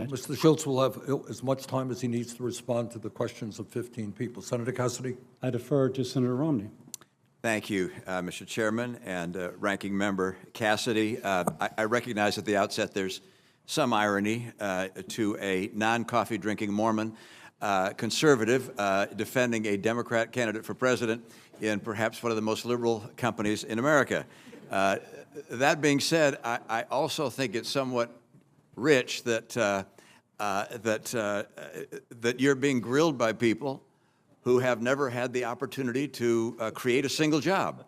Mr. Schultz will have as much time as he needs to respond to the questions of 15 people. Senator Cassidy? I defer to Senator Romney. Thank you, Mr. Chairman and Ranking Member Cassidy. I recognize at the outset there's some irony to a non-coffee drinking Mormon conservative defending a Democrat candidate for president in perhaps one of the most liberal companies in America. That being said, I also think it's somewhat rich that that you're being grilled by people who have never had the opportunity to create a single job,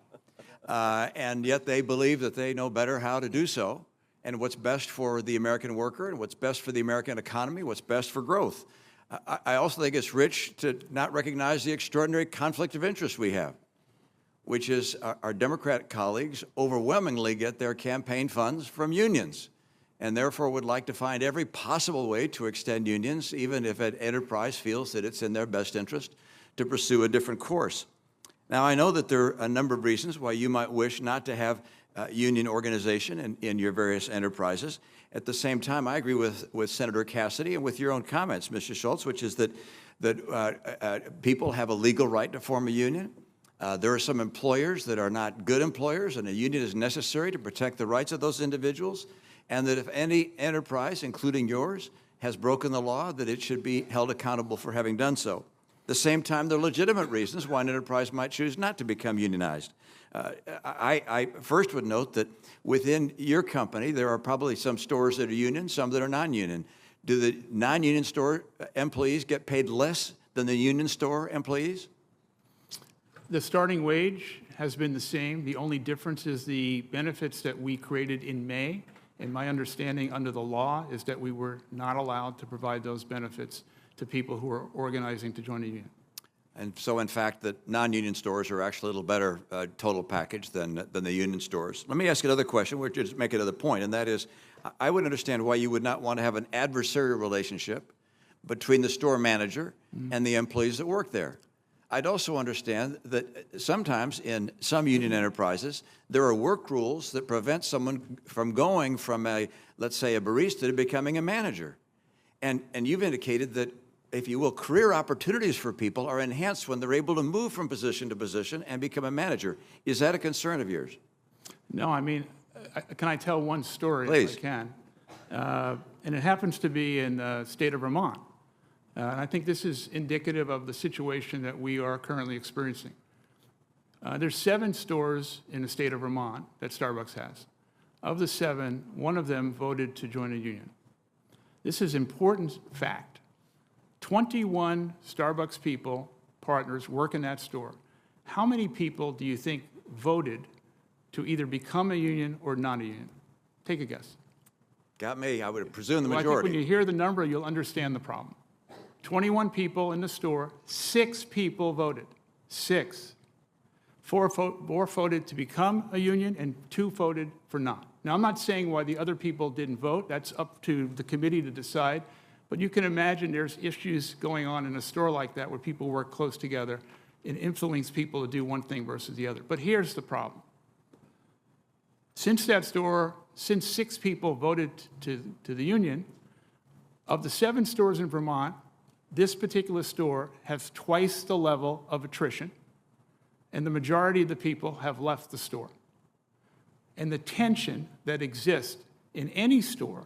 and yet they believe that they know better how to do so, and what's best for the American worker, and what's best for the American economy, what's best for growth. I also think it's rich to not recognize the extraordinary conflict of interest we have, which is our Democrat colleagues overwhelmingly get their campaign funds from unions, and therefore would like to find every possible way to extend unions, even if an enterprise feels that it's in their best interest to pursue a different course. Now, I know that there are a number of reasons why you might wish not to have union organization in your various enterprises. At the same time, I agree with Senator Cassidy and with your own comments, Mr. Schultz, which is that people have a legal right to form a union. There are some employers that are not good employers, and a union is necessary to protect the rights of those individuals, and that if any enterprise, including yours, has broken the law, that it should be held accountable for having done so. At the same time, there are legitimate reasons why an enterprise might choose not to become unionized. I first would note that within your company, there are probably some stores that are union, some that are non-union. Do the non-union store employees get paid less than the union store employees? The starting wage has been the same. The only difference is the benefits that we created in May. And my understanding under the law is that we were not allowed to provide those benefits to people who are organizing to join a union. And so, in fact, the non-union stores are actually a little better total package than the union stores. Let me ask another question, or just make another point, and that is, I would understand why you would not want to have an adversarial relationship between the store manager and the employees that work there. I'd also understand that sometimes in some union enterprises, there are work rules that prevent someone from going from let's say, a barista to becoming a manager. And you've indicated that, if you will, career opportunities for people are enhanced when they're able to move from position to position and become a manager. Is that a concern of yours? No, I mean, can I tell one story? Please. If I can? And it happens to be in the state of Vermont. And I think this is indicative of the situation that we are currently experiencing. There's 7 stores in the state of Vermont that Starbucks has. Of the 7, one of them voted to join a union. This is important fact. 21 Starbucks people, partners, work in that store. How many people do you think voted to either become a union or not a union? Take a guess. Got me. I would presume the Well, majority. I think when you hear the number, you'll understand the problem. 21 people in the store, 6 people voted. 6. 4 voted to become a union, and 2 voted for not. Now, I'm not saying why the other people didn't vote. That's up to the committee to decide. But you can imagine there's issues going on in a store like that where people work close together and influence people to do one thing versus the other. But here's the problem. Since 6 people voted to the union, of the 7 stores in Vermont, this particular store has twice the level of attrition, and the majority of the people have left the store. And the tension that exists in any store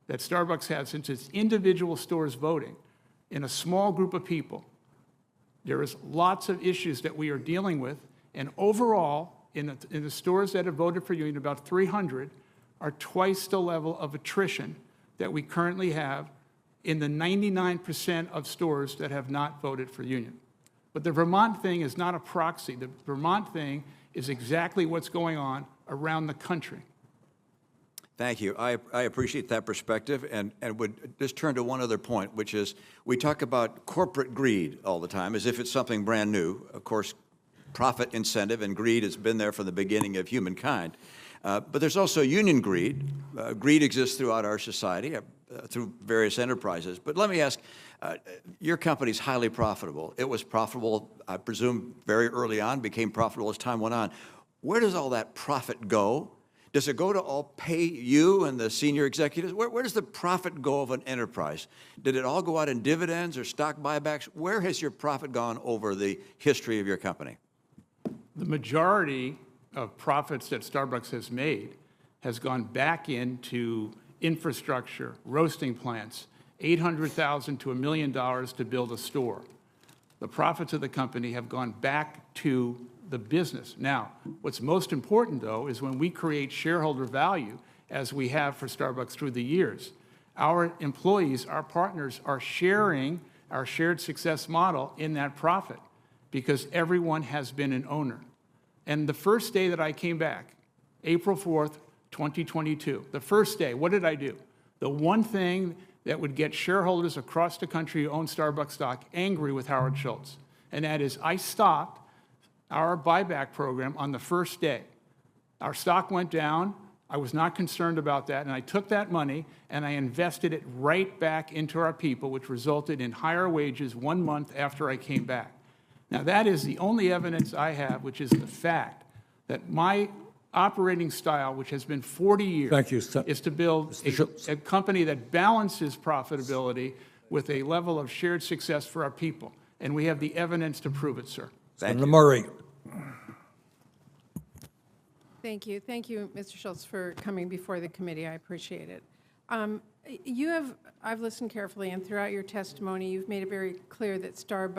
that Starbucks has, since it's individual stores voting, in a small group of people, there is lots of issues that we are dealing with, and overall, in the stores that have voted for union, about 300 are twice the level of attrition that we currently have in the 99% of stores that have not voted for union. But the Vermont thing is not a proxy. The Vermont thing is exactly what's going on around the country. Thank you. I appreciate that perspective, and would just turn to one other point, which is we talk about corporate greed all the time as if it's something brand new. Of course, profit incentive and greed has been there from the beginning of humankind. But there's also union greed. Greed exists throughout our society through various enterprises. But let me ask, your company's highly profitable. It was profitable, I presume, very early on, became profitable as time went on. Where does all that profit go? Does it go to all pay you and the senior executives? Where does the profit go of an enterprise? Did it all go out in dividends or stock buybacks? Where has your profit gone over the history of your company? The majority of profits that Starbucks has made has gone back into infrastructure, roasting plants, $800,000 to $1 million to build a store. The profits of the company have gone back to the business. Now, what's most important, though, is when we create shareholder value, as we have for Starbucks through the years, our employees, our partners, are sharing our shared success model in that profit because everyone has been an owner. And the first day that I came back, April 4th, 2022, the first day, what did I do? The one thing that would get shareholders across the country who own Starbucks stock angry with Howard Schultz, and that is I stopped our buyback program on the first day. Our stock went down. I was not concerned about that, and I took that money and I invested it right back into our people, which resulted in higher wages 1 month after I came back. Now, that is the only evidence I have, which is the fact that my operating style, which has been 40 years, Thank you, sir. is to build a company that balances profitability with a level of shared success for our people. And we have the evidence to prove it, sir. Senator Murray. Thank you. Thank you, Mr. Schultz, for coming before the committee. I appreciate it. I've listened carefully, and throughout your testimony, you've made it very clear that Starbucks